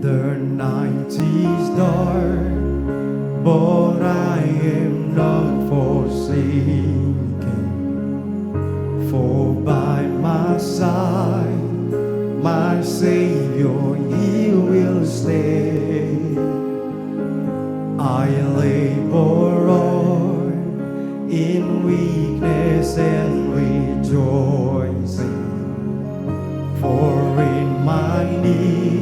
The night is dark, but I am not forsaken. For by my side, my Savior, He will stay. I labor on in weakness and rejoicing, for in my need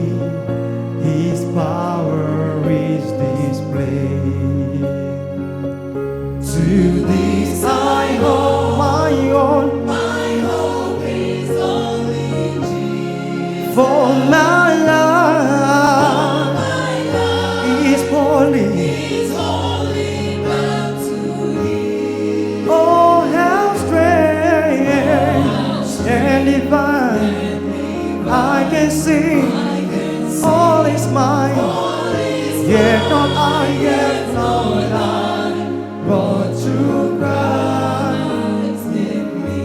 His power is displayed. To this I owe my own, My hope is only Jesus. for my life My love is holy. is only bound to Thee. Oh, how strange and divine, I can sing, all is mine. Yet not I, yet not I, but through Christ in me.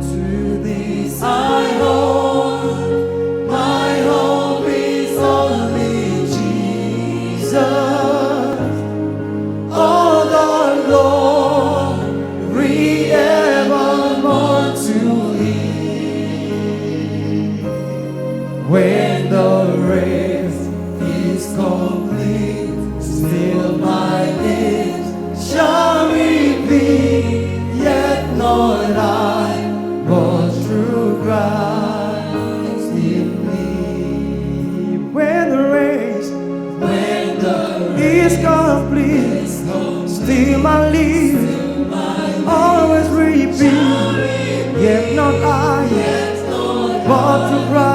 To this I hold, my hope is only Jesus. All the glory evermore to Thee. When the race is complete, still my lips shall repeat, yet not I, but through Christ in me. When the race is complete, still my lips always repeat, yet not I, but through Christ.